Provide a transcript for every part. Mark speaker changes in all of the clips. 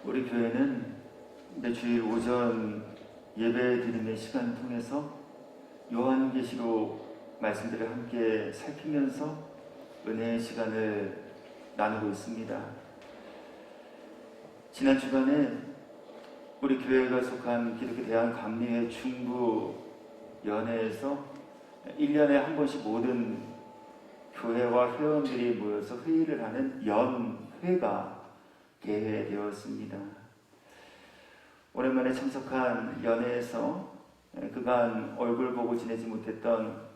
Speaker 1: 우리 교회는 매주일 오전 예배 드림의 시간을 통해서 요한계시록 말씀들을 함께 살피면서 은혜의 시간을 나누고 있습니다. 지난 주간에 우리 교회가 속한 기독교 대한감리회 중부 연회에서 1년에 한 번씩 모든 교회와 회원들이 모여서 회의를 하는 연회가 개회되었습니다. 오랜만에 참석한 연회에서 그간 얼굴 보고 지내지 못했던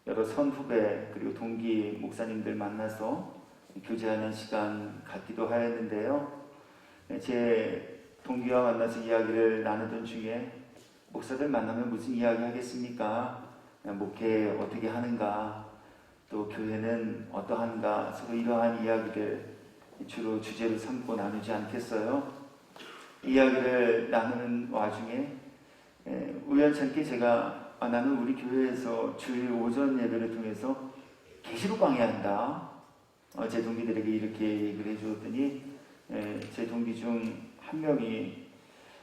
Speaker 1: 여러 선후배 그리고 동기 목사님들 만나서 교제하는 시간 갖기도 하였는데요. 제 동기와 만나서 이야기를 나누던 중에 목사들 만나면 무슨 이야기 하겠습니까? 목회 어떻게 하는가? 또 교회는 어떠한가? 서로 이러한 이야기를 주로 주제로 삼고 나누지 않겠어요? 이야기를 나누는 와중에 우연찮게 제가 나는 우리 교회에서 주일 오전 예배를 통해서 계시록 강의한다. 제 동기들에게 이렇게 얘기를 해주었더니 제 동기 중 한 명이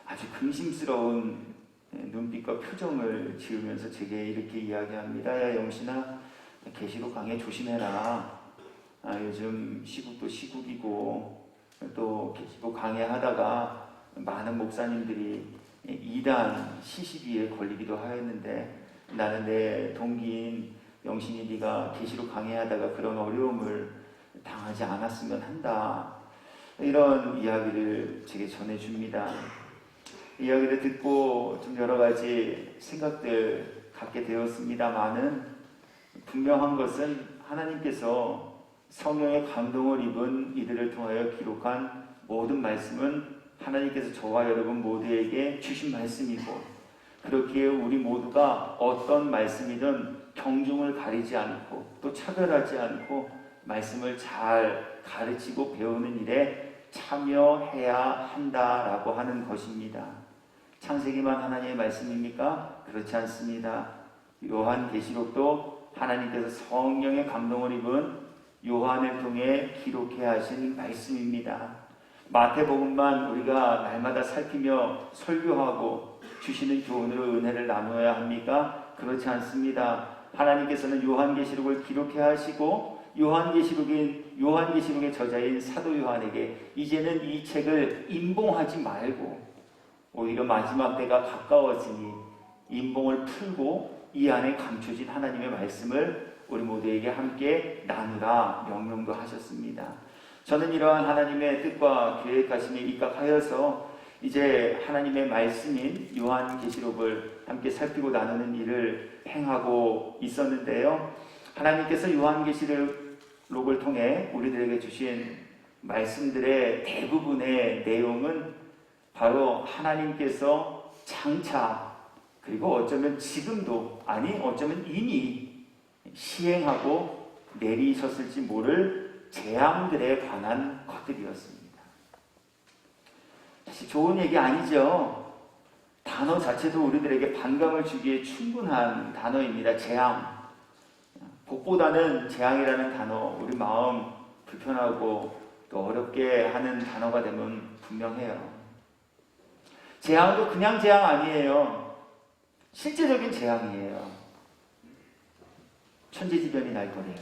Speaker 1: 아주 근심스러운 눈빛과 표정을 지으면서 제게 이렇게 이야기합니다. 야 영신아, 계시록 강의 조심해라. 요즘 시국도 시국이고 또 계시록 강의하다가 많은 목사님들이 이단 시시비에 걸리기도 하였는데 나는 내 동기인 영신이 네가 계시록 강의하다가 그런 어려움을 당하지 않았으면 한다. 이런 이야기를 제게 전해줍니다. 이야기를 듣고 좀 여러 가지 생각들 갖게 되었습니다만은 분명한 것은 하나님께서 성령의 감동을 입은 이들을 통하여 기록한 모든 말씀은 하나님께서 저와 여러분 모두에게 주신 말씀이고, 그렇기에 우리 모두가 어떤 말씀이든 경중을 가리지 않고 또 차별하지 않고 말씀을 잘 가르치고 배우는 일에 참여해야 한다라고 하는 것입니다. 창세기만 하나님의 말씀입니까? 그렇지 않습니다. 요한계시록도 하나님께서 성령의 감동을 입은 요한을 통해 기록해 하신 말씀입니다. 마태복음만 우리가 날마다 살피며 설교하고 주시는 교훈으로 은혜를 나누어야 합니까? 그렇지 않습니다. 하나님께서는 요한계시록을 기록해 하시고 요한계시록의 저자인 사도 요한에게 이제는 이 책을 임봉하지 말고 오히려 마지막 때가 가까워지니 임봉을 풀고 이 안에 감춰진 하나님의 말씀을 우리 모두에게 함께 나누라 명령도 하셨습니다. 저는 이러한 하나님의 뜻과 계획하심에 입각하여서 이제 하나님의 말씀인 요한계시록을 함께 살피고 나누는 일을 행하고 있었는데요. 하나님께서 요한계시록을 통해 우리들에게 주신 말씀들의 대부분의 내용은 바로 하나님께서 장차 그리고 어쩌면 지금도 어쩌면 이미 시행하고 내리셨을지 모를 재앙들에 관한 것들이었습니다. 사실 좋은 얘기 아니죠. 단어 자체도 우리들에게 반감을 주기에 충분한 단어입니다. 재앙. 복보다는 재앙이라는 단어, 우리 마음 불편하고 또 어렵게 하는 단어가 되면 분명해요. 재앙도 그냥 재앙 아니에요. 실제적인 재앙이에요. 천재지변이 날 거래요.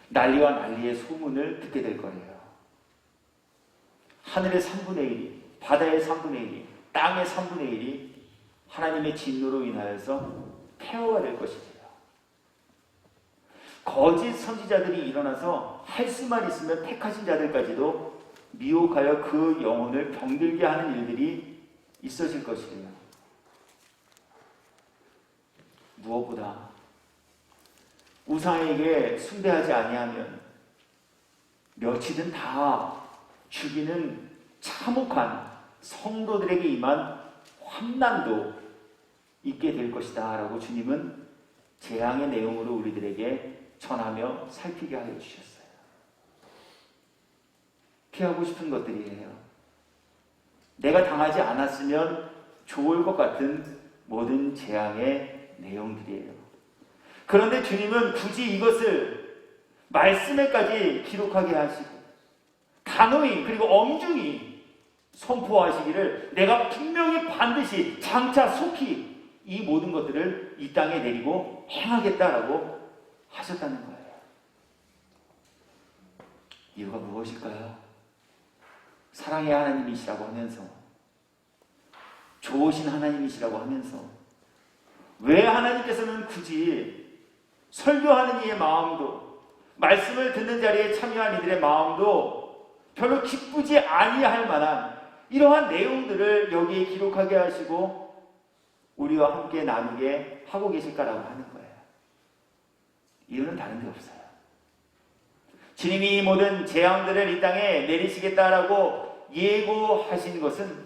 Speaker 1: 난리와 난리의 소문을 듣게 될 거예요. 하늘의 3분의 1이, 바다의 3분의 1이, 땅의 3분의 1이 하나님의 진노로 인하여서 폐허가 될 것이에요. 거짓 선지자들이 일어나서 할 수만 있으면 택하신 자들까지도 미혹하여 그 영혼을 병들게 하는 일들이 있어질 것이에요. 무엇보다 우상에게 숭배하지 아니하면 며칠은 다 죽이는 참혹한 성도들에게 임한 환난도 있게 될 것이다 라고 주님은 재앙의 내용으로 우리들에게 전하며 살피게 하여 주셨어요. 피하고 싶은 것들이에요. 내가 당하지 않았으면 좋을 것 같은 모든 재앙의 내용들이에요. 그런데 주님은 굳이 이것을 말씀에까지 기록하게 하시고 단호히 그리고 엄중히 선포하시기를 내가 분명히 반드시 장차 속히 이 모든 것들을 이 땅에 내리고 행하겠다라고 하셨다는 거예요. 이유가 무엇일까요? 사랑의 하나님이시라고 하면서, 좋으신 하나님이시라고 하면서 왜 하나님께서는 굳이 설교하는 이의 마음도, 말씀을 듣는 자리에 참여한 이들의 마음도 별로 기쁘지 아니할 만한 이러한 내용들을 여기에 기록하게 하시고 우리와 함께 나누게 하고 계실까라고 하는 거예요. 이유는 다른 데 없어요. 주님이 이 모든 재앙들을 이 땅에 내리시겠다라고 예고하신 것은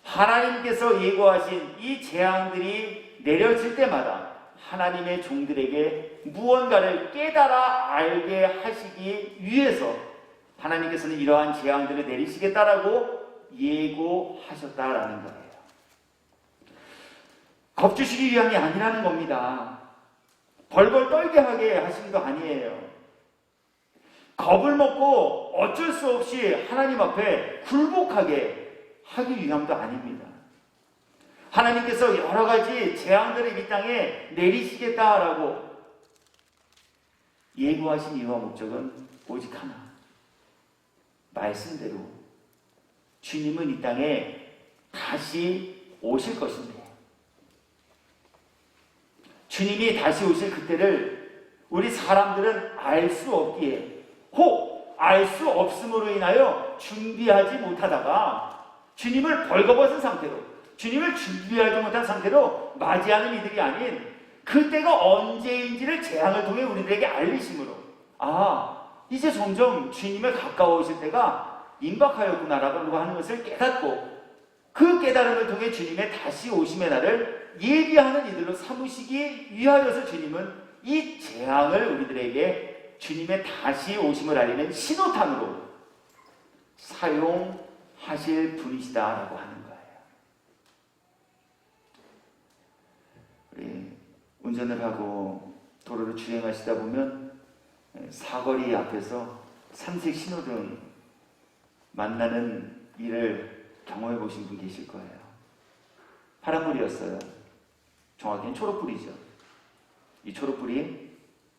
Speaker 1: 하나님께서 예고하신 이 재앙들이 내려질 때마다 하나님의 종들에게 무언가를 깨달아 알게 하시기 위해서 하나님께서는 이러한 재앙들을 내리시겠다라고 예고하셨다라는 거예요. 겁주시기 위함이 아니라는 겁니다. 벌벌 떨게 하게 하신 거 아니에요. 겁을 먹고 어쩔 수 없이 하나님 앞에 굴복하게 하기 위함도 아닙니다. 하나님께서 여러 가지 재앙들을 이 땅에 내리시겠다라고 예고하신 이유와 목적은 오직 하나, 말씀대로 주님은 이 땅에 다시 오실 것인데, 주님이 다시 오실 그때를 우리 사람들은 알 수 없기에, 혹 알 수 없음으로 인하여 준비하지 못하다가 주님을 벌거벗은 상태로, 주님을 준비하지 못한 상태로 맞이하는 이들이 아닌, 그때가 언제인지를 재앙을 통해 우리들에게 알리심으로, 이제 점점 주님을 가까워오실 때가 임박하였구나라고 하는 것을 깨닫고, 그 깨달음을 통해 주님의 다시 오심의 날을 예비하는 이들로 삼으시기 위하여서 주님은 이 재앙을 우리들에게 주님의 다시 오심을 알리는 신호탄으로 사용하실 분이시다라고 하는 거예요. 우리 운전을 하고 도로를 주행하시다 보면 사거리 앞에서 삼색 신호등 만나는 일을 경험해 보신 분 계실 거예요. 파란불이었어요. 정확히는 초록불이죠. 이 초록불이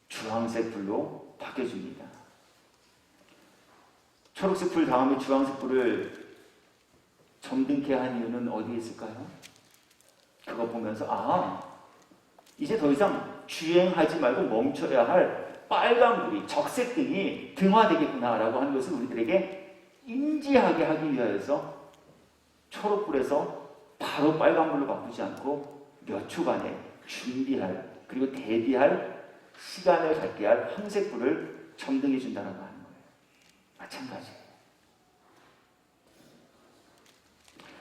Speaker 1: 주황색 불로 바뀌어줍니다. 초록색 불 다음에 주황색 불을 점등케 한 이유는 어디에 있을까요? 그거 보면서 이제 더 이상 주행하지 말고 멈춰야 할 빨간불이, 적색등이 등화되겠구나라고 하는 것을 우리들에게 인지하게 하기 위하여서 초록불에서 바로 빨간불로 바꾸지 않고 몇 초간에 준비할, 그리고 대비할 시간을 갖게 할 황색불을 점등해 준다고 하는 거예요. 마찬가지예요.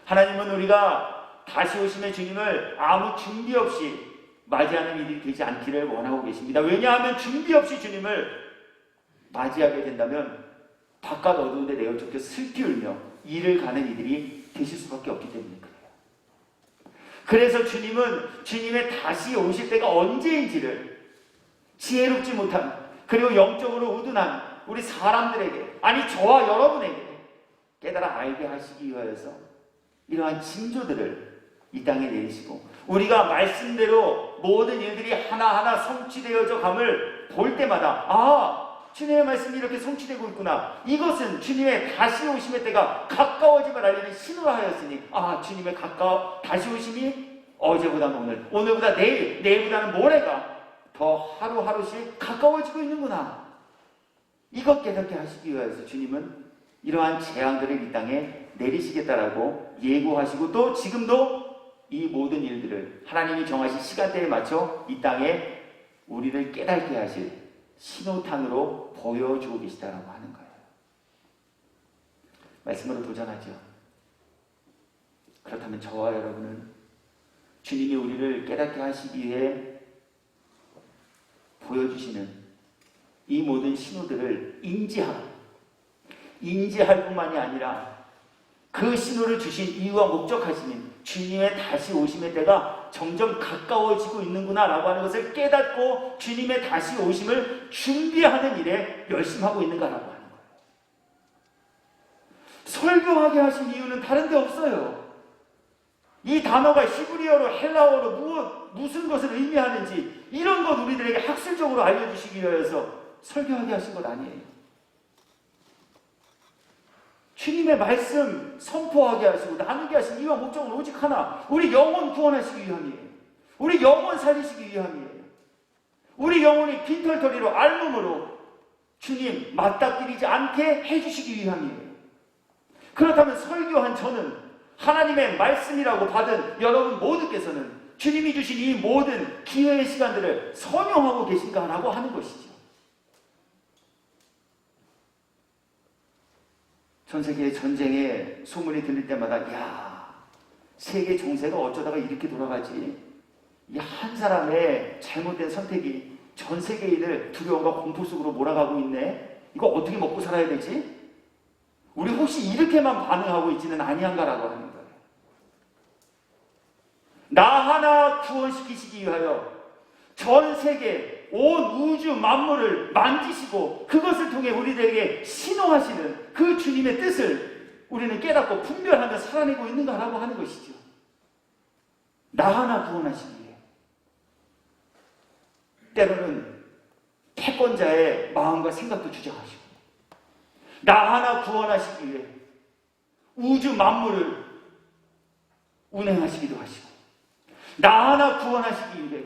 Speaker 1: 하나님은 우리가 다시 오심의 주님을 아무 준비 없이 맞이하는 일이 되지 않기를 원하고 계십니다. 왜냐하면 준비 없이 주님을 맞이하게 된다면 바깥 어두운데 내어 쫓겨 슬피 울며 일을 가는 이들이 되실 수밖에 없기 때문에 그래요. 그래서 주님은 주님의 다시 오실 때가 언제인지를 지혜롭지 못한, 그리고 영적으로 우둔한 우리 사람들에게, 아니 저와 여러분에게 깨달아 알게 하시기 위하여서 이러한 징조들을 이 땅에 내리시고, 우리가 말씀대로 모든 일들이 하나하나 성취되어져 감을 볼 때마다 주님의 말씀이 이렇게 성취되고 있구나, 이것은 주님의 다시 오심의 때가 가까워짐을 알리는 신호라 하였으니 주님의 다시 오심이 어제보다는 오늘, 오늘보다 내일, 내일보다는 모레가 더 하루하루씩 가까워지고 있는구나, 이것 깨닫게 하시기 위해서 주님은 이러한 재앙들을 이 땅에 내리시겠다라고 예고하시고, 또 지금도 이 모든 일들을 하나님이 정하신 시간대에 맞춰 이 땅에 우리를 깨닫게 하실 신호탄으로 보여주고 계시다라고 하는 거예요. 말씀으로 도전하죠. 그렇다면 저와 여러분은 주님이 우리를 깨닫게 하시기 위해 보여주시는 이 모든 신호들을 인지할 뿐만이 아니라 그 신호를 주신 이유와 목적하시는 주님의 다시 오심의 때가 점점 가까워지고 있는구나 라고 하는 것을 깨닫고 주님의 다시 오심을 준비하는 일에 열심하고 있는가라고 하는 거예요. 설교하게 하신 이유는 다른 데 없어요. 이 단어가 히브리어로 헬라어로 무슨 것을 의미하는지 이런 것 우리들에게 학술적으로 알려주시기 위해서 설교하게 하신 것 아니에요. 주님의 말씀 선포하게 하시고 나누게 하신 이유와 목적은 오직 하나, 우리 영혼 구원하시기 위함이에요. 우리 영혼 살리시기 위함이에요. 우리 영혼이 빈털터리로 알몸으로 주님 맞닥뜨리지 않게 해주시기 위함이에요. 그렇다면 설교한 저는 하나님의 말씀이라고 받은 여러분 모두께서는 주님이 주신 이 모든 기회의 시간들을 선용하고 계신가라고 하는 것이죠. 전 세계 전쟁의 소문이 들릴 때마다 야, 세계 정세가 어쩌다가 이렇게 돌아가지? 이 한 사람의 잘못된 선택이 전 세계인을 두려움과 공포 속으로 몰아가고 있네? 이거 어떻게 먹고 살아야 되지? 우리 혹시 이렇게만 반응하고 있지는 아니한가라고 하는 거예요. 나 하나 구원시키시기 위하여 전 세계 온 우주 만물을 만지시고 그것을 통해 우리들에게 신호하시는 그 주님의 뜻을 우리는 깨닫고 분별하며 살아내고 있는가라고 하는 것이죠. 나 하나 구원하시기 위해. 때로는 패권자의 마음과 생각도 주장하시고 나 하나 구원하시기 위해 우주 만물을 운행하시기도 하시고 나 하나 구원하시기 위해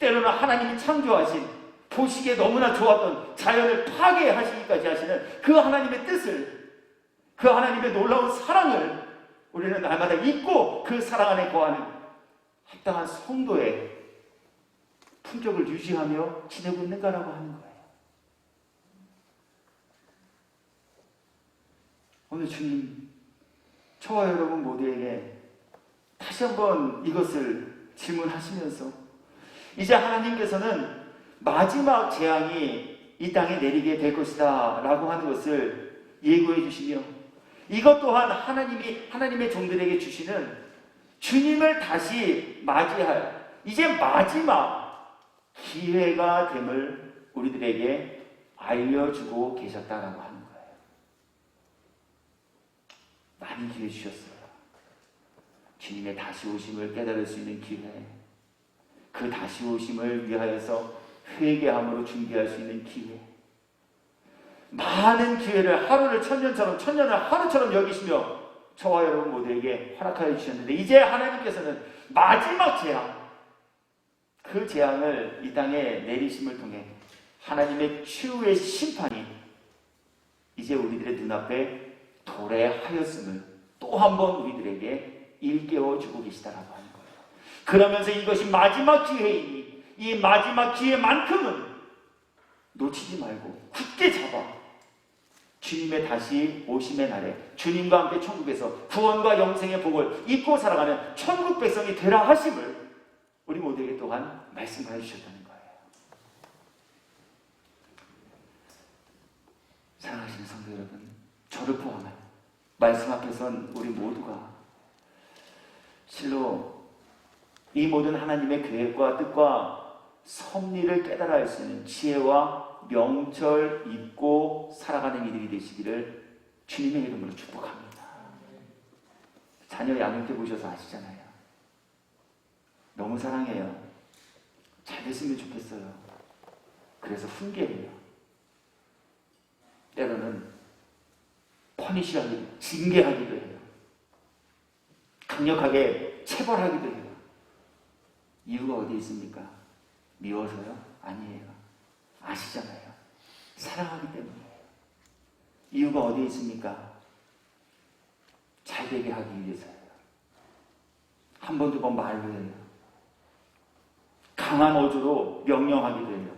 Speaker 1: 때로는 하나님이 창조하신 보시기에 너무나 좋았던 자연을 파괴하시기까지 하시는 그 하나님의 뜻을, 그 하나님의 놀라운 사랑을 우리는 날마다 잊고 그 사랑 안에 거하는 합당한 성도의 품격을 유지하며 지내고 있는가라고 하는 거예요. 오늘 주님, 저와 여러분 모두에게 다시 한번 이것을 질문하시면서 이제 하나님께서는 마지막 재앙이 이 땅에 내리게 될 것이다 라고 하는 것을 예고해 주시며 이것 또한 하나님의 종들에게 주시는 주님을 다시 맞이할 이제 마지막 기회가 됨을 우리들에게 알려주고 계셨다라고 하는 거예요. 많은 기회 주셨어요. 주님의 다시 오심을 깨달을 수 있는 기회, 그 다시 오심을 위하여서 회개함으로 준비할 수 있는 기회, 많은 기회를 하루를 천년처럼 천년을 하루처럼 여기시며 저와 여러분 모두에게 허락하여 주셨는데 이제 하나님께서는 마지막 재앙, 그 재앙을 이 땅에 내리심을 통해 하나님의 최후의 심판이 이제 우리들의 눈앞에 도래하였음을 또 한 번 우리들에게 일깨워 주고 계시다라고 하는 거예요. 그러면서 이것이 마지막 기회이니 이 마지막 기회만큼은 놓치지 말고 굳게 잡아 주님의 다시 오심의 날에 주님과 함께 천국에서 구원과 영생의 복을 입고 살아가는 천국 백성이 되라 하심을 우리 모두에게 또한 말씀하여 주셨다는 거예요. 사랑하시는 성도 여러분, 저를 포함한 말씀 앞에선 우리 모두가 실로 이 모든 하나님의 계획과 뜻과 섭리를 깨달아 알 수 있는 지혜와 명철 입고 살아가는 이들이 되시기를 주님의 이름으로 축복합니다. 자녀 양육 때 보셔서 아시잖아요. 너무 사랑해요. 잘 됐으면 좋겠어요. 그래서 훈계해요. 때로는 퍼니시하기도, 징계하기도 해요. 강력하게 체벌하기도 해요. 이유가 어디 있습니까? 미워서요? 아니에요. 아시잖아요. 사랑하기 때문이에요. 이유가 어디 있습니까? 잘되게 하기 위해서예요. 한 번, 두 번 말로 해요. 강한 어조로 명령하기도 해요.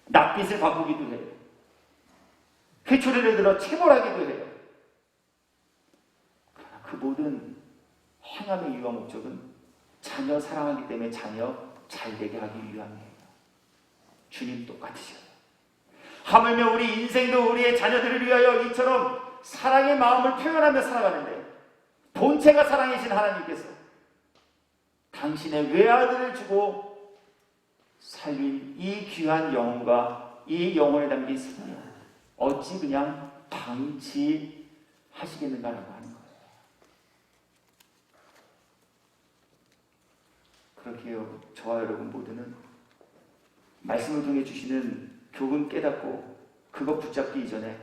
Speaker 1: 낯빛을 바꾸기도 해요. 회초리를 들어 체벌하기도 해요. 그 모든 행함의 이유와 목적은 자녀 사랑하기 때문에 자녀 잘되게 하기 위함이에요. 주님 똑같으셔요. 하물며 우리 인생도 우리의 자녀들을 위하여 이처럼 사랑의 마음을 표현하며 살아가는데 본체가 사랑이신 하나님께서 당신의 외아들을 주고 살린 이 귀한 영혼과 이 영혼에 담긴 생명 어찌 그냥 방치하실 하시겠는가라고 하는 거예요. 그렇게요, 저와 여러분 모두는 말씀을 통해 주시는 교훈 깨닫고 그것 붙잡기 이전에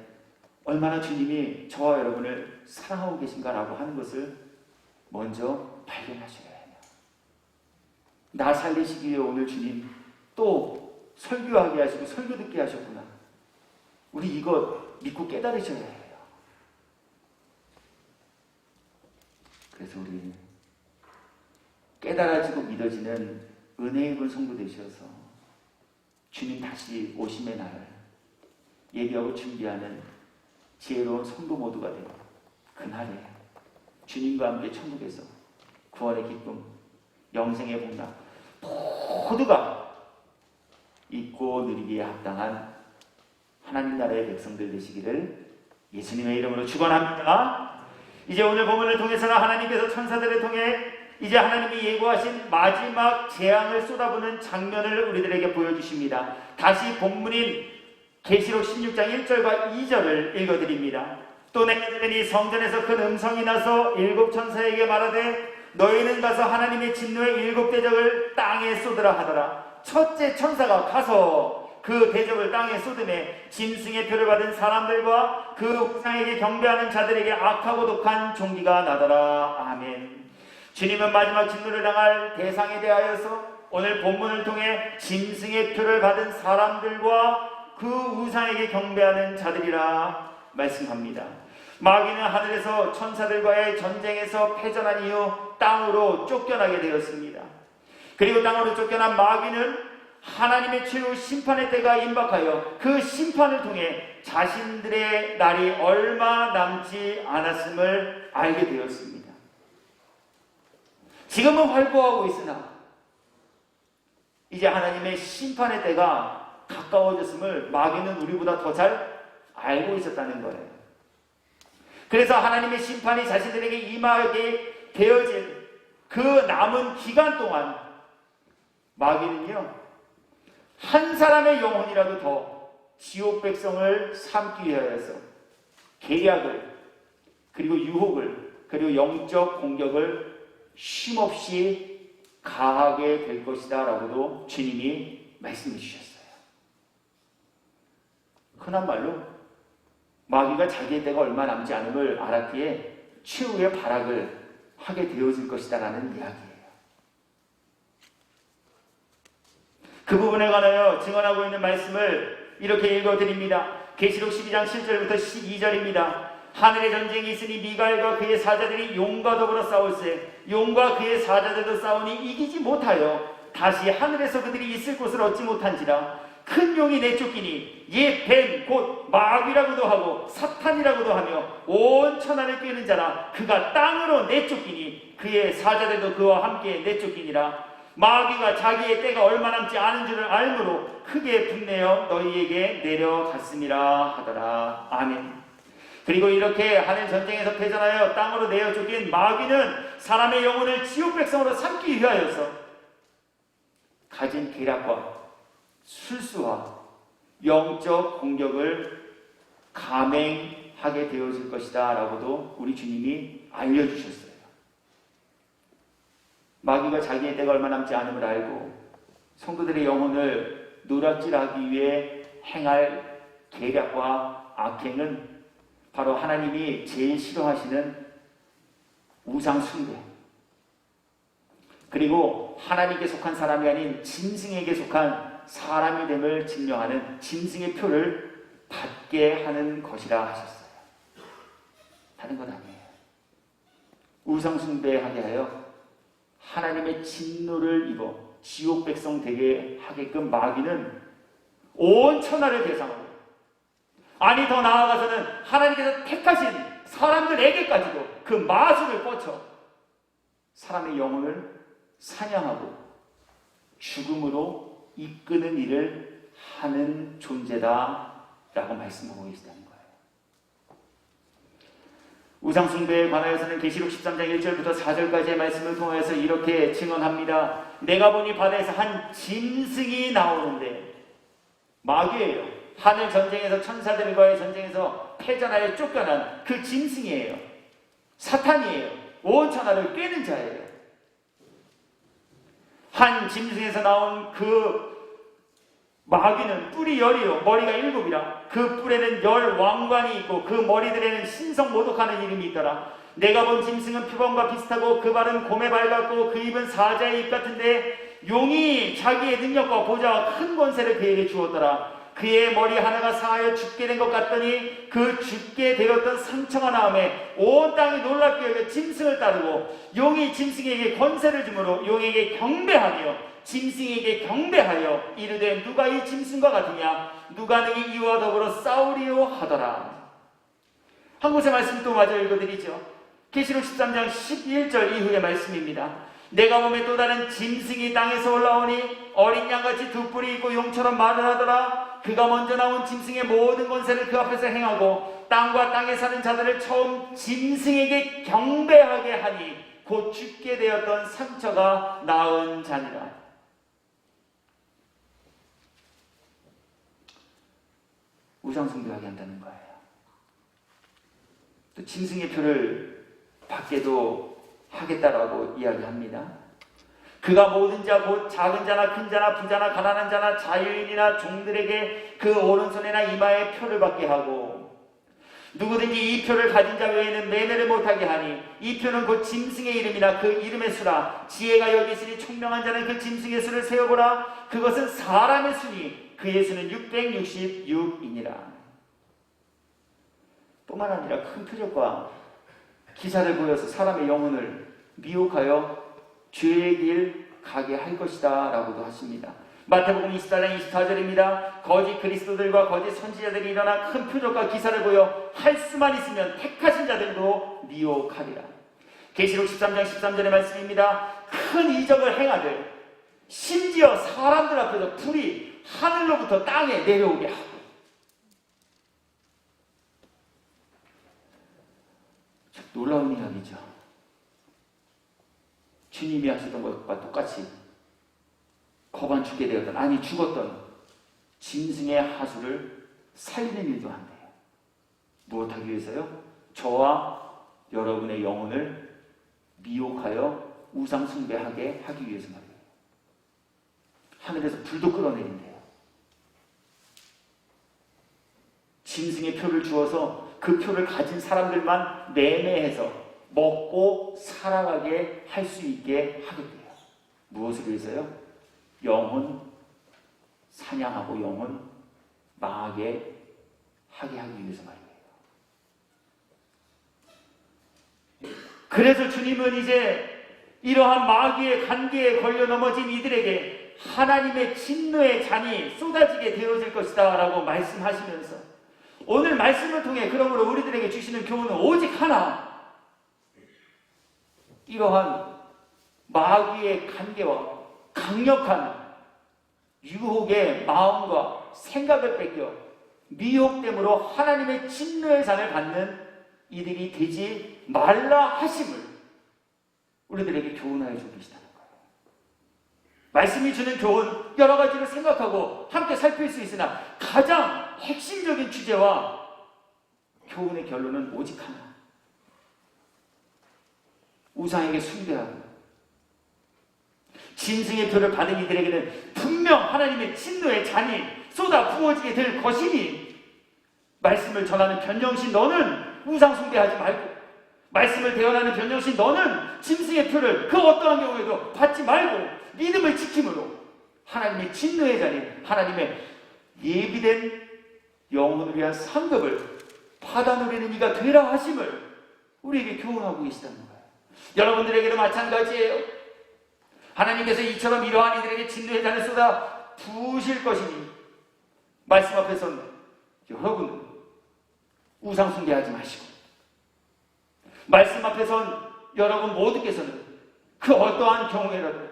Speaker 1: 얼마나 주님이 저와 여러분을 사랑하고 계신가라고 하는 것을 먼저 발견하셔야 해요. 나 살리시기 위해 오늘 주님 또 설교하게 하시고 설교 듣게 하셨구나. 우리 이것 믿고 깨달으셔야 해요. 그래서 우리 깨달아지고 믿어지는 은혜 입은 성도 되셔서 주님 다시 오심의 날을 예비하고 준비하는 지혜로운 성도 모두가 되고 그날에 주님과 함께 천국에서 구원의 기쁨, 영생의 복락 모두가 잊고 누리기에 합당한 하나님 나라의 백성들 되시기를 예수님의 이름으로 축원합니다. 이제 오늘 본문을 통해서는 하나님께서 천사들을 통해 이제 하나님이 예고하신 마지막 재앙을 쏟아부는 장면을 우리들에게 보여주십니다. 다시 본문인 계시록 16장 1절과 2절을 읽어드립니다. 또 내가 들으니 성전에서 큰 음성이 나서 일곱 천사에게 말하되 너희는 가서 하나님의 진노의 일곱 대접을 땅에 쏟으라 하더라. 첫째 천사가 가서 그 대접을 땅에 쏟음에 짐승의 표를 받은 사람들과 그 우상에게 경배하는 자들에게 악하고 독한 종기가 나더라. 아멘. 주님은 마지막 진노를 당할 대상에 대하여서 오늘 본문을 통해 짐승의 표를 받은 사람들과 그 우상에게 경배하는 자들이라 말씀합니다. 마귀는 하늘에서 천사들과의 전쟁에서 패전한 이후 땅으로 쫓겨나게 되었습니다. 그리고 땅으로 쫓겨난 마귀는 하나님의 최후 심판의 때가 임박하여 그 심판을 통해 자신들의 날이 얼마 남지 않았음을 알게 되었습니다. 지금은 활보하고 있으나 이제 하나님의 심판의 때가 가까워졌음을 마귀는 우리보다 더 잘 알고 있었다는 거예요. 그래서 하나님의 심판이 자신들에게 임하게 되어진 그 남은 기간 동안 마귀는요, 한 사람의 영혼이라도 더 지옥 백성을 삼기 위하여서 계략을, 그리고 유혹을, 그리고 영적 공격을 쉼없이 가하게 될 것이다 라고도 주님이 말씀해 주셨어요. 흔한 말로 마귀가 자기의 때가 얼마 남지 않음을 알았기에 최후의 발악을 하게 되어질 것이다 라는 이야기예요. 그 부분에 관하여 증언하고 있는 말씀을 이렇게 읽어드립니다. 계시록 12장 7절부터 12절입니다. 하늘의 전쟁이 있으니 미가엘과 그의 사자들이 용과 더불어 싸울세 용과 그의 사자들도 싸우니 이기지 못하여 다시 하늘에서 그들이 있을 곳을 얻지 못한지라. 큰 용이 내쫓기니 옛 뱀 곧 마귀라고도 하고 사탄이라고도 하며 온 천하를 꿰는 자라. 그가 땅으로 내쫓기니 그의 사자들도 그와 함께 내쫓기니라. 마귀가 자기의 때가 얼마 남지 않은 줄을 알므로 크게 분내어 너희에게 내려갔음이라 하더라. 아멘. 그리고 이렇게 하늘 전쟁에서 패전하여 땅으로 내어 쫓긴 마귀는 사람의 영혼을 지옥 백성으로 삼기 위하여서 가진 계략과 술수와 영적 공격을 감행하게 되어질 것이다 라고도 우리 주님이 알려주셨어요. 마귀가 자기의 때가 얼마 남지 않음을 알고 성도들의 영혼을 노략질하기 위해 행할 계략과 악행은 바로 하나님이 제일 싫어하시는 우상 숭배, 그리고 하나님께 속한 사람이 아닌 짐승에게 속한 사람이 됨을 증명하는 짐승의 표를 받게 하는 것이라 하셨어요. 다른 건 아니에요. 우상 숭배하게 하여 하나님의 진노를 입어 지옥 백성 되게 하게끔 마귀는 온 천하를 대상으로, 아니 더 나아가서는 하나님께서 택하신 사람들에게까지도 그 마술을 뻗쳐 사람의 영혼을 사냥하고 죽음으로 이끄는 일을 하는 존재다 라고 말씀하고 계시다는 거예요. 우상숭배에 관하여서는 계시록 13장 1절부터 4절까지의 말씀을 통해서 이렇게 증언합니다. 내가 보니 바다에서 한 짐승이 나오는데, 마귀예요. 하늘 전쟁에서 천사들과의 전쟁에서 패전하여 쫓겨난 그 짐승이에요. 사탄이에요. 온 천하를 꿰는 자예요. 한 짐승에서 나온 그 마귀는 뿔이 10이요 머리가 7이라. 그 뿔에는 10 왕관이 있고 그 머리들에는 신성 모독하는 이름이 있더라. 내가 본 짐승은 표범과 비슷하고 그 발은 곰의 발 같고 그 입은 사자의 입 같은데 용이 자기의 능력과 보좌와 큰 권세를 그에게 주었더라. 그의 머리 하나가 상하여 죽게 된 것 같더니 그 죽게 되었던 상처가 나음에 온 땅이 놀랍게 여겨 짐승을 따르고 용이 짐승에게 권세를 주므로 용에게 경배하며 짐승에게 경배하여 이르되 누가 이 짐승과 같으냐 누가 능히 이와 더불어 싸우리요 하더라. 한 곳의 말씀 또 마저 읽어드리죠. 계시록 13장 11절 이후의 말씀입니다. 내가 몸에 또 다른 짐승이 땅에서 올라오니 어린 양같이 두 뿔이 있고 용처럼 말을 하더라. 그가 먼저 나온 짐승의 모든 권세를 그 앞에서 행하고 땅과 땅에 사는 자들을 처음 짐승에게 경배하게 하니 곧 죽게 되었던 상처가 나은 자니라. 우상숭배하게 한다는 거예요. 또 짐승의 표를 받게도 하겠다라고 이야기합니다. 그가 모든 자 곧 작은 자나 큰 자나 부자나 가난한 자나 자유인이나 종들에게 그 오른손이나 이마에 표를 받게 하고 누구든지 이 표를 가진 자 외에는 매매를 못하게 하니 이 표는 곧 짐승의 이름이나 그 이름의 수라. 지혜가 여기 있으니 총명한 자는 그 짐승의 수를 세어보라. 그것은 사람의 수니 그의 수는 666이니라. 뿐만 아니라 큰 표적과 기사를 보여서 사람의 영혼을 미혹하여 죄의 길 가게 할 것이다 라고도 하십니다. 마태복음 24장 24절입니다. 거짓 그리스도들과 거짓 선지자들이 일어나 큰 표적과 기사를 보여 할 수만 있으면 택하신 자들도 미혹하리라. 계시록 13장 13절의 말씀입니다. 큰 이적을 행하되 심지어 사람들 앞에서 불이 하늘로부터 땅에 내려오게 하고. 놀라운 이야기죠. 주님이 하시던 것과 똑같이 거반 죽게 되었던, 아니 죽었던 짐승의 하수를 살리는 일도 한대요. 무엇하기 위해서요? 저와 여러분의 영혼을 미혹하여 우상 숭배하게 하기 위해서 말이에요. 하늘에서 불도 끌어내린대요. 짐승의 표를 주어서 그 표를 가진 사람들만 매매해서 먹고 살아가게 할 수 있게 하겠대요. 무엇을 위해서요? 영혼 사냥하고 영혼 망하게 하게 하기 위해서 말이에요. 그래서 주님은 이제 이러한 마귀의 관계에 걸려 넘어진 이들에게 하나님의 진노의 잔이 쏟아지게 되어질 것이다 라고 말씀하시면서 오늘 말씀을 통해 그러므로 우리들에게 주시는 교훈은 오직 하나, 이러한 마귀의 관계와 강력한 유혹의 마음과 생각을 뺏겨 미혹됨으로 하나님의 진노의 잔을 받는 이들이 되지 말라 하심을 우리들에게 교훈하여 주고 계시다는 거예요. 말씀이 주는 교훈 여러 가지를 생각하고 함께 살필 수 있으나 가장 핵심적인 주제와 교훈의 결론은 오직 하나. 우상에게 숭배하고 짐승의 표를 받은 이들에게는 분명 하나님의 진노의 잔이 쏟아 부어지게 될 것이니 말씀을 전하는 변정신 너는 우상 숭배하지 말고, 말씀을 대언하는 변정신 너는 짐승의 표를 그 어떠한 경우에도 받지 말고 믿음을 지킴으로 하나님의 진노의 잔인 하나님의 예비된 영혼을 위한 상급을 받아 누리는 이가 되라 하심을 우리에게 교훈하고 계시다는 거예요. 여러분들에게도 마찬가지예요. 하나님께서 이처럼 이러한 이들에게 진노의 잔을 쏟아 부으실 것이니 말씀 앞에서는 여러분은 우상 숭배하지 마시고, 말씀 앞에선 여러분 모두께서는 그 어떠한 경우에라도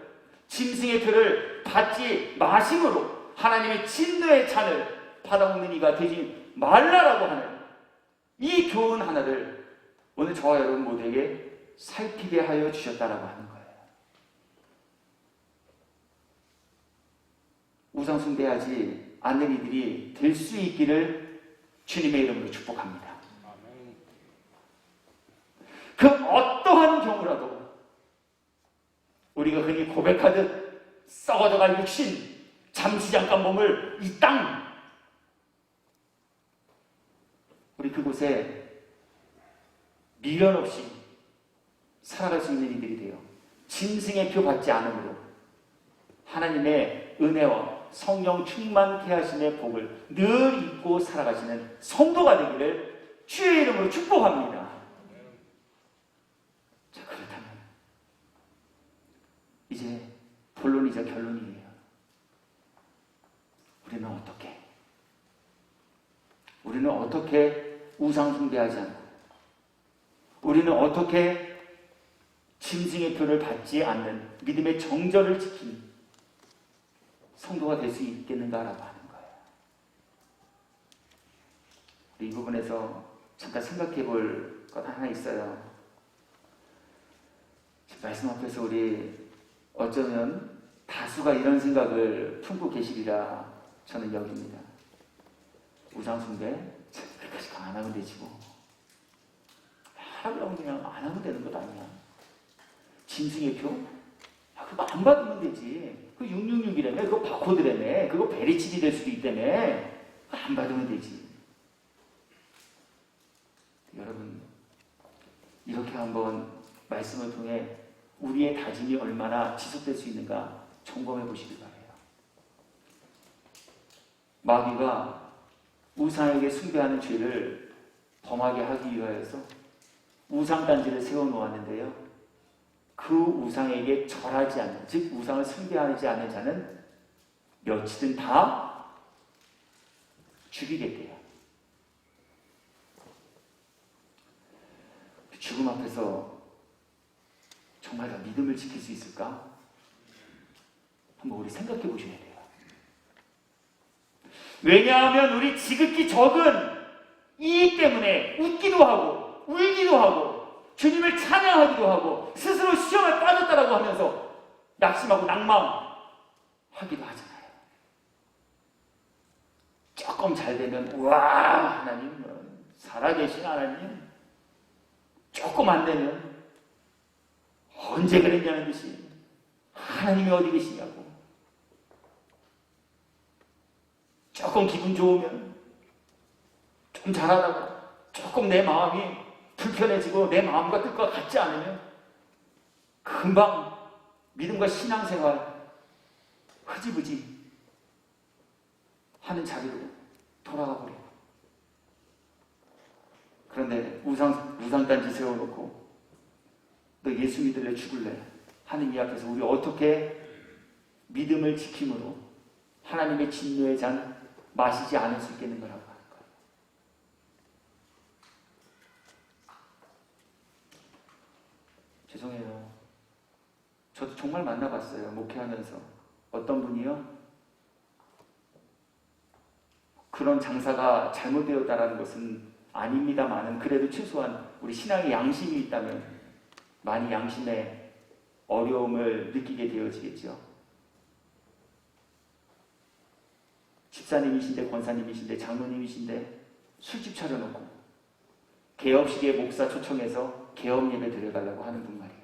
Speaker 1: 짐승의 표를 받지 마심으로 하나님의 진노의 잔을 받아먹는 이가 되지 말라라고 하는 이 교훈 하나를 오늘 저와 여러분 모두에게 살피게 하여 주셨다라고 하는 거예요. 우상 숭배하지 않는 이들이 될 수 있기를 주님의 이름으로 축복합니다. 그 어떠한 경우라도 우리가 흔히 고백하듯 썩어져갈 육신, 잠시 잠깐 몸을 이 땅, 우리 그곳에 미련 없이 살아갈 수 있는 이들이 되어 짐승의 표 받지 않으므로 하나님의 은혜와 성령 충만케 하심의 복을 늘 잊고 살아가시는 성도가 되기를 주의 이름으로 축복합니다. 자, 그렇다면 이제 본론이자 결론이에요. 우리는 어떻게 우상 숭배하지 않고, 우리는 어떻게 짐승의 표를 받지 않는 믿음의 정절을 지킨 성도가 될 수 있겠는가라고 하는 거예요. 이 부분에서 잠깐 생각해 볼 것 하나 있어요. 말씀 앞에서 우리 어쩌면 다수가 이런 생각을 품고 계시리라 저는 여깁니다. 우상숭배? 그렇게까지 안 하면 되지 뭐. 하라고 그냥 안 하면 되는 것 아니야. 짐승의 표? 야, 그거 안 받으면 되지. 그 666이라며, 그거 바코드라며, 그거 베리칩이 될 수도 있다며. 그거 안 받으면 되지. 여러분, 이렇게 한번 말씀을 통해 우리의 다짐이 얼마나 지속될 수 있는가 점검해 보시길 바라요. 마귀가 우상에게 숭배하는 죄를 범하게 하기 위하여서 우상단지를 세워놓았는데요. 그 우상에게 절하지 않는, 즉 우상을 숭배하지 않는 자는 며칠은 다 죽이겠대요. 죽음 앞에서 정말 다 믿음을 지킬 수 있을까? 한번 우리 생각해 보셔야 돼요. 왜냐하면 우리 지극히 적은 이익 때문에 웃기도 하고 울기도 하고 주님을 찬양하기도 하고 스스로 시험에 빠졌다라고 하면서 낙심하고 낭망하기도 하잖아요. 조금 잘 되면 우와 하나님 살아계신 하나님, 조금 안 되면 언제 그랬냐는 듯이 하나님이 어디 계시냐고, 조금 기분 좋으면, 좀 잘하다가 조금 내 마음이 불편해지고 내 마음과 뜻과 같지 않으면 금방 믿음과 신앙생활 흐지부지 하는 자리로 돌아가 버려요. 그런데 우상단지 세워놓고 너 예수 믿을래 죽을래 하는 이 앞에서 우리 어떻게 믿음을 지킴으로 하나님의 진노의 잔 마시지 않을 수 있겠는가라고 하는 거예요. 죄송해요. 저도 정말 만나봤어요. 목회하면서. 어떤 분이요? 그런 장사가 잘못되었다라는 것은 아닙니다만은 그래도 최소한 우리 신앙의 양심이 있다면 많이 양심의 어려움을 느끼게 되어지겠죠. 집사님이신데 권사님이신데 장로님이신데 술집 차려놓고 개업식에 목사 초청해서 개업 예배 드려달라고 하는 분 말이에요.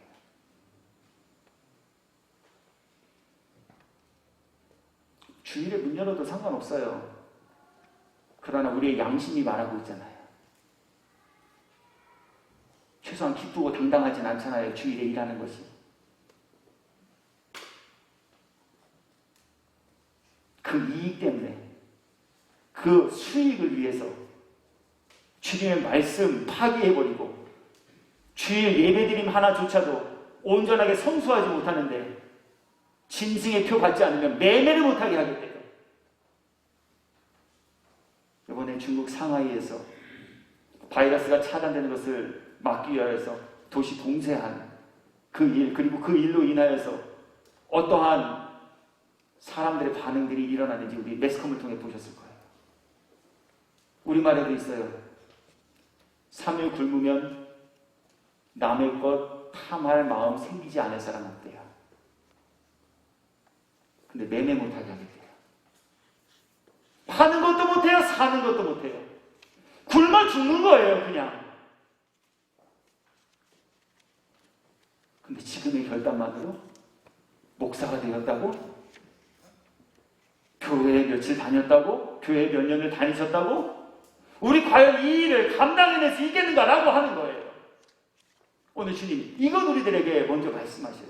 Speaker 1: 주일에 문 열어도 상관없어요. 그러나 우리의 양심이 말하고 있잖아요. 최소한 기쁘고 당당하진 않잖아요. 주일에 일하는 것이. 그 이익 때문에, 그 수익을 위해서 주님의 말씀 파기해버리고 주일 예배드림 하나조차도 온전하게 성수하지 못하는데 짐승의 표 받지 않으면 매매를 못하게 하겠대요. 이번에 중국 상하이에서 바이러스가 차단되는 것을 막기 위하여서 도시 봉쇄한 그 일, 그리고 그 일로 인하여서 어떠한 사람들의 반응들이 일어나는지 우리 매스컴을 통해 보셨을 거예요. 우리말에도 있어요. 3일 굶으면 남의 것 탐할 마음 생기지 않을 사람 없대요. 근데 매매 못하게 하겠대요. 파는 것도 못해요. 사는 것도 못해요. 굶어 죽는 거예요, 그냥. 근데 지금의 결단만으로 목사가 되었다고? 교회에 며칠 다녔다고? 교회에 몇 년을 다니셨다고? 우리 과연 이 일을 감당해낼 수 있겠는가라고 하는 거예요. 오늘 주님, 이건 우리들에게 먼저 말씀하셔요.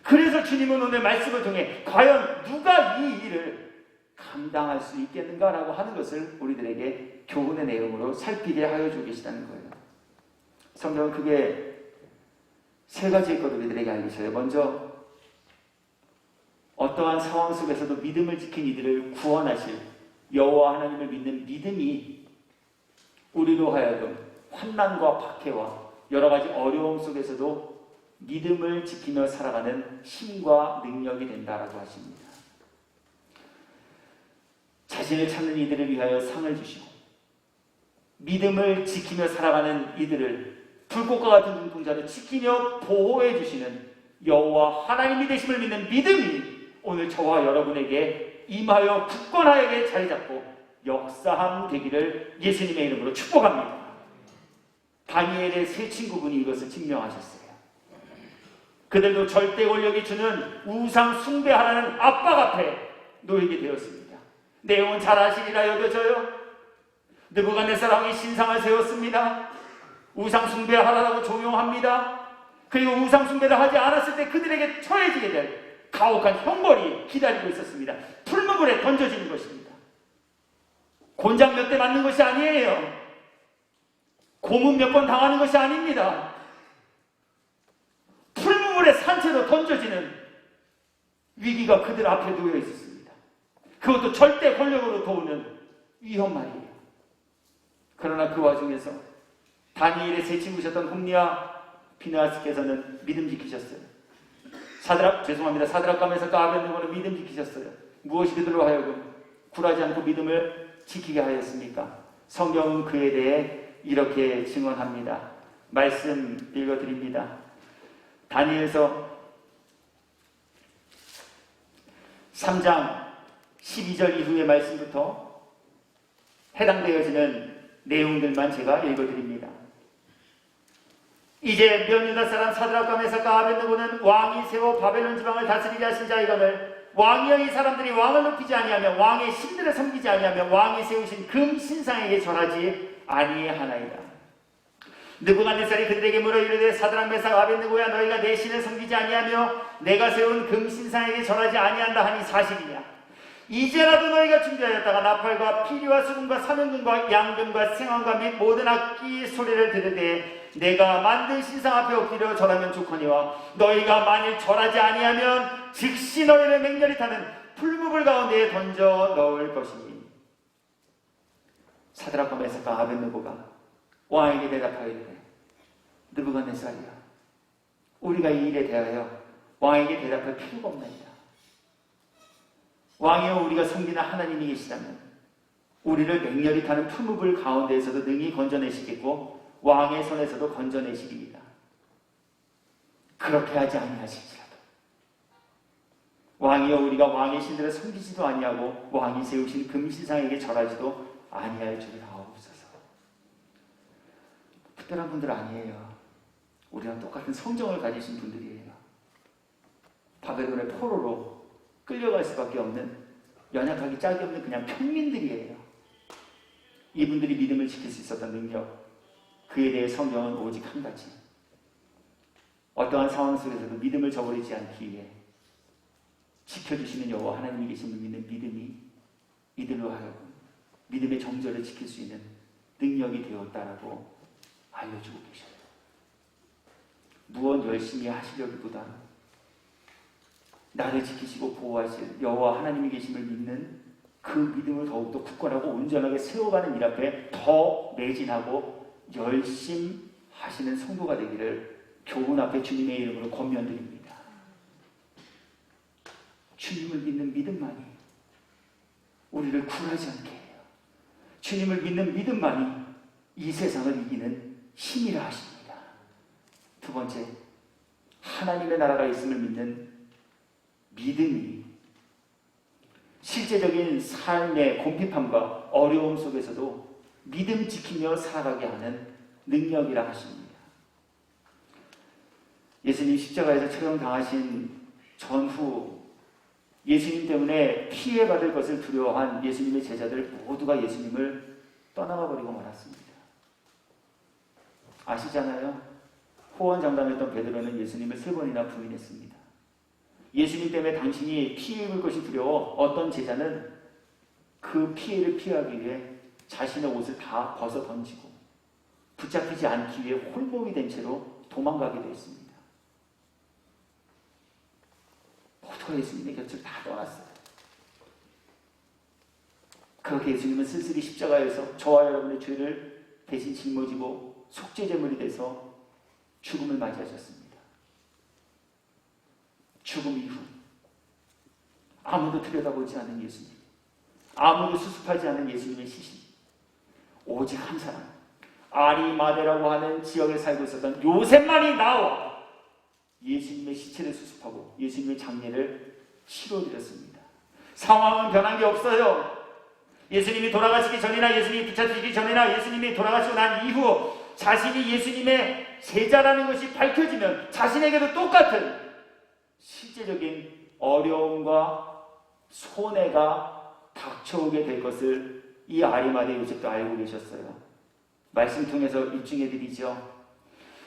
Speaker 1: 그래서 주님은 오늘 말씀을 통해 과연 누가 이 일을 감당할 수 있겠는가라고 하는 것을 우리들에게 교훈의 내용으로 살피게 하여 주고 계시다는 거예요. 성경은 크게 세 가지의 것을 우리들에게 알리셔요. 먼저 어떠한 상황 속에서도 믿음을 지킨 이들을 구원하실 여호와 하나님을 믿는 믿음이 우리로 하여금 환난과 박해와 여러 가지 어려움 속에서도 믿음을 지키며 살아가는 힘과 능력이 된다라고 하십니다. 자신을 찾는 이들을 위하여 상을 주시고 믿음을 지키며 살아가는 이들을 불꽃과 같은 눈동자를 지키며 보호해 주시는 여호와 하나님이 되심을 믿는 믿음이 오늘 저와 여러분에게 임하여 굳건하게 자리 잡고 역사함 되기를 예수님의 이름으로 축복합니다. 다니엘의 세 친구분이 이것을 증명하셨어요. 그들도 절대 권력이 주는 우상 숭배하라는 압박 앞에 놓이게 되었습니다. 내용은 잘 아시리라 여겨져요. 느부갓네살 왕이 신상을 세웠습니다. 우상 숭배하라고 종용합니다. 그리고 우상 숭배를 하지 않았을 때 그들에게 처해지게 될 가혹한 형벌이 기다리고 있었습니다. 풀무불에 던져지는 것입니다. 곤장 몇 대 맞는 것이 아니에요. 고문 몇 번 당하는 것이 아닙니다. 풀무불에 산채로 던져지는 위기가 그들 앞에 놓여 있었습니다. 그것도 절대 권력으로 도우는 위험 말이에요. 그러나 그 와중에서 다니엘의 세 친구셨던 홈리와 비느하스께서는 믿음 지키셨어요. 사드락과 메삭과 아벳느고는 믿음 지키셨어요. 무엇이 그들로 하여금 굴하지 않고 믿음을 지키게 하였습니까? 성경은 그에 대해 이렇게 증언합니다. 말씀 읽어드립니다. 다니엘서 3장 12절 이후의 말씀부터 해당되어지는 내용들만 제가 읽어드립니다. 이제 면유다 사람 사드락과 메삭과 아벳느고는 왕이 세워 바벨론 지방을 다스리게 하신 자이거늘 왕이여 이 사람들이 왕을 높이지 아니하며 왕의 신들을 섬기지 아니하며 왕이 세우신 금 신상에게 절하지 아니하나이다. 느부갓네살이 그들에게 물어 이르되 사드락 메삭 아벳느고야 너희가 내 신을 섬기지 아니하며 내가 세운 금 신상에게 절하지 아니한다 하니 사실이냐. 이제라도 너희가 준비하였다가 나팔과 피리와 수금과 사면금과 양금과 생황과 및 모든 악기 소리를 들으되 내가 만든 신상 앞에 엎드려 절하면 좋거니와 너희가 만일 절하지 아니하면 즉시 너희를 맹렬히 타는 풀무불 가운데에 던져 넣을 것이니. 사드락과 메삭과 아벳느고가 왕에게 대답하여 이르되 느부갓네살이야 우리가 이 일에 대하여 왕에게 대답할 필요가 없나이다. 왕이여 우리가 섬기는 하나님이 계시다면 우리를 맹렬히 타는 풀무불 가운데에서도 능히 건져내시겠고 왕의 손에서도 건져내시리이다. 그렇게 하지 아니하실지라도 왕이여 우리가 왕의 신들을 섬기지도 아니하고 왕이 세우신 금신상에게 절하지도 아니할 줄을 아옵소서. 특별한 분들 아니에요. 우리랑 똑같은 성정을 가지신 분들이에요. 바벨론의 포로로 끌려갈 수밖에 없는 연약하기 짝이 없는 그냥 평민들이에요. 이분들이 믿음을 지킬 수 있었던 능력, 그에 대해 성경은 오직 한 가지. 어떠한 상황 속에서도 믿음을 저버리지 않기 위해 지켜주시는 여호와 하나님이 계심을 믿는 믿음이 이들로 하여금 믿음의 정절을 지킬 수 있는 능력이 되었다라고 알려주고 계셔요. 무언 열심히 하시려기보다 나를 지키시고 보호하실 여호와 하나님이 계심을 믿는 그 믿음을 더욱더 굳건하고 온전하게 세워가는 일 앞에 더 매진하고 열심하시는 성도가 되기를 교훈 앞에 주님의 이름으로 권면드립니다. 주님을 믿는 믿음만이 우리를 굴하지 않게 해요. 주님을 믿는 믿음만이 이 세상을 이기는 힘이라 하십니다. 두 번째, 하나님의 나라가 있음을 믿는 믿음이 실제적인 삶의 궁핍함과 어려움 속에서도 믿음 지키며 살아가게 하는 능력이라 하십니다. 예수님 십자가에서 처형당하신 전후 예수님 때문에 피해받을 것을 두려워한 예수님의 제자들 모두가 예수님을 떠나가 버리고 말았습니다. 아시잖아요. 호언장담했던 베드로는 예수님을 3번이나 부인했습니다. 예수님 때문에 당신이 피해 입을 것이 두려워 어떤 제자는 그 피해를 피하기 위해 자신의 옷을 다 벗어 던지고 붙잡히지 않기 위해 홀몸이 된 채로 도망가기도 했습니다. 모두가 예수님의 곁을 다 떠났어요. 그렇게 예수님은 쓸쓸히 십자가에서 저와 여러분의 죄를 대신 짊어지고 속죄제물이 돼서 죽음을 맞이하셨습니다. 죽음 이후 아무도 들여다보지 않은 예수님, 아무도 수습하지 않은 예수님의 시신, 오직 한 사람, 아리마대라고 하는 지역에 살고 있었던 요셉만이 나와 예수님의 시체를 수습하고 예수님의 장례를 치러드렸습니다. 상황은 변한 게 없어요. 예수님이 돌아가시기 전이나 예수님이 붙잡히기 전이나 예수님이 돌아가시고 난 이후 자신이 예수님의 제자라는 것이 밝혀지면 자신에게도 똑같은 실제적인 어려움과 손해가 닥쳐오게 될 것을 이 아리마대 요셉도 알고 계셨어요. 말씀 통해서 입증해 드리죠.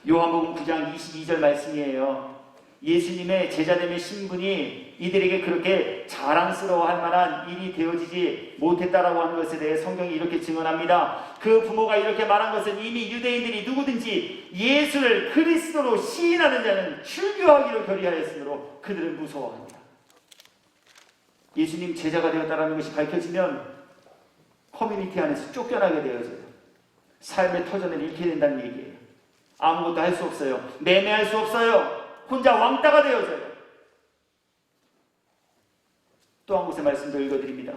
Speaker 1: 요한복음 9장 22절 말씀이에요. 예수님의 제자됨의 신분이 이들에게 그렇게 자랑스러워할 만한 일이 되어지지 못했다라고 하는 것에 대해 성경이 이렇게 증언합니다. 그 부모가 이렇게 말한 것은 이미 유대인들이 누구든지 예수를 그리스도로 시인하는 자는 출교하기로 결의하였으므로 그들은 무서워합니다. 예수님 제자가 되었다는 것이 밝혀지면 커뮤니티 안에서 쫓겨나게 되어져요. 삶의 터전을 잃게 된다는 얘기예요. 아무것도 할 수 없어요. 매매할 수 없어요. 혼자 왕따가 되어져요. 또 한 곳의 말씀도 읽어드립니다.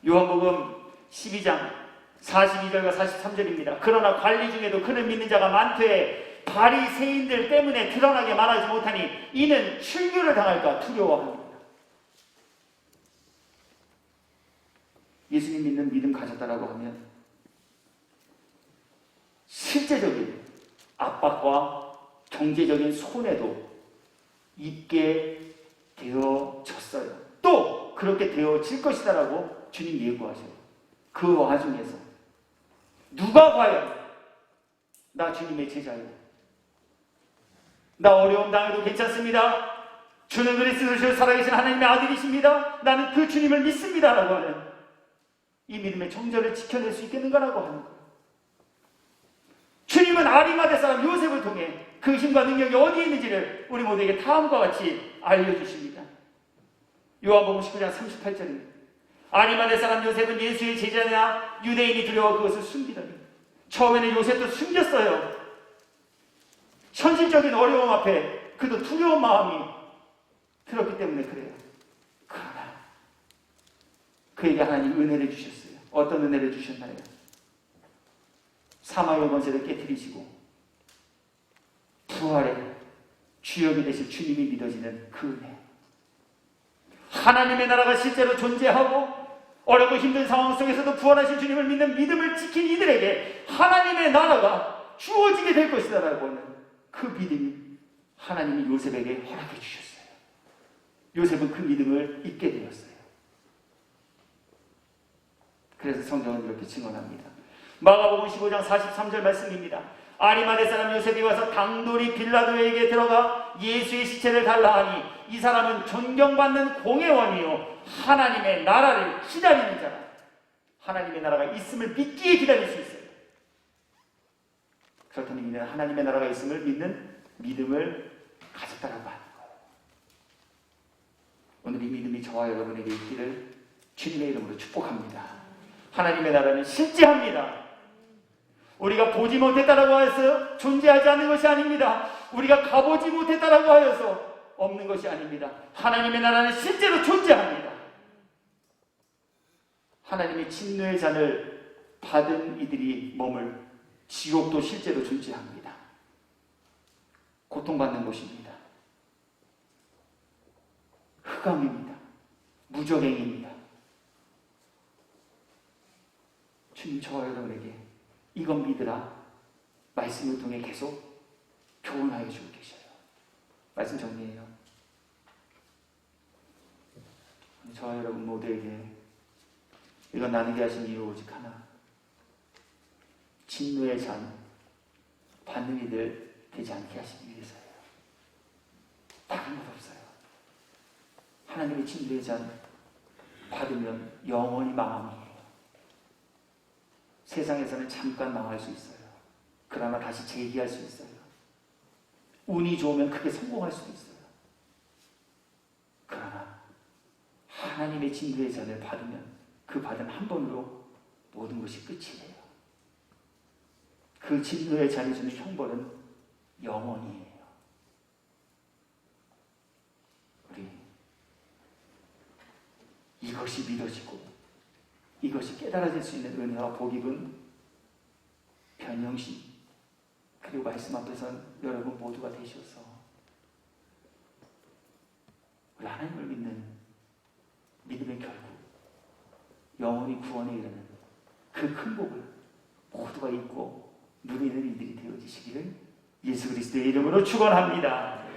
Speaker 1: 요한복음 12장 42절과 43절입니다. 그러나 관리 중에도 그를 믿는 자가 많되 바리새인들 때문에 드러나게 말하지 못하니 이는 출교를 당할까 두려워합니다. 예수님 믿는 믿음 가졌다라고 하면 실제적인 압박과 경제적인 손해도 있게 되어졌어요. 또 그렇게 되어질 것이다라고 주님 예고하셔요. 그 와중에서 누가 과연 나 주님의 제자예요, 나 어려움 당해도 괜찮습니다, 주는 그리스도시요 살아계신 하나님의 아들이십니다, 나는 그 주님을 믿습니다 라고 하는 이 믿음의 정절을 지켜낼 수 있겠는가라고 하는 거예요. 주님은 아리마대 사람 요셉을 통해 그 힘과 능력이 어디에 있는지를 우리 모두에게 다음과 같이 알려주십니다. 요한복음 19장 38절입니다. 아리마대 사람 요셉은 예수의 제자나 유대인이 두려워 그것을 숨기더니, 처음에는 요셉도 숨겼어요. 현실적인 어려움 앞에 그도 두려운 마음이 들었기 때문에 그래요. 그러나 그에게 하나님 은혜를 주셨어요. 어떤 은혜를 주셨나요? 사마의 권세를 깨뜨리시고 부활의 주역이 되실 주님이 믿어지는 그 은혜. 하나님의 나라가 실제로 존재하고 어렵고 힘든 상황 속에서도 부활하신 주님을 믿는 믿음을 지킨 이들에게 하나님의 나라가 주어지게 될 것이다 라고 하는 그 믿음이 하나님이 요셉에게 허락해 주셨어요. 요셉은 그 믿음을 잊게 되었어요. 그래서 성경은 이렇게 증언합니다. 마가복음 15장 43절 말씀입니다. 아리마대 사람 요셉이 와서 당돌이 빌라도에게 들어가 예수의 시체를 달라 하니 이 사람은 존경받는 공회원이요 하나님의 나라를 기다리는 자라. 하나님의 나라가 있음을 믿기에 기다릴 수 있어요. 그렇다면 이는 하나님의 나라가 있음을 믿는 믿음을 가졌다라고 하는 거예요. 오늘 이 믿음이 저와 여러분에게 있기를 주님의 이름으로 축복합니다. 하나님의 나라는 실제합니다. 우리가 보지 못했다라고 해서 존재하지 않는 것이 아닙니다. 우리가 가보지 못했다라고 하여서 없는 것이 아닙니다. 하나님의 나라는 실제로 존재합니다. 하나님의 진노의 잔을 받은 이들이 머물 지옥도 실제로 존재합니다. 고통받는 곳입니다. 흑암입니다. 무적행입니다. 주님 저와 여러분에게 이건 믿으라 말씀을 통해 계속 교훈하여 주고 계셔요. 말씀 정리해요. 저와 여러분 모두에게 이건 나누게 하신 이유 오직 하나, 진노의 잔 받는 이들 되지 않게 하시기 위해서예요. 다른 것 없어요. 하나님의 진노의 잔 받으면 영원히 망함이에요. 세상에서는 잠깐 망할 수 있어요. 그러나 다시 재기할 수 있어요. 운이 좋으면 크게 성공할 수도 있어요. 그러나 하나님의 진노의 잔을 받으면 그 받은 한 번으로 모든 것이 끝이에요. 그 진노의 잔이 주는 형벌은 영원이에요. 우리 이것이 믿어지고 이것이 깨달아질 수 있는 은혜와 복입은 변형신 그리고 말씀 앞에서 여러분 모두가 되셔서 우리 하나님을 믿는 믿음의 결국 영원히 구원에 이르는 그 큰 복을 모두가 입고 누리는 이들이 되어지시기를 예수 그리스도의 이름으로 축원합니다.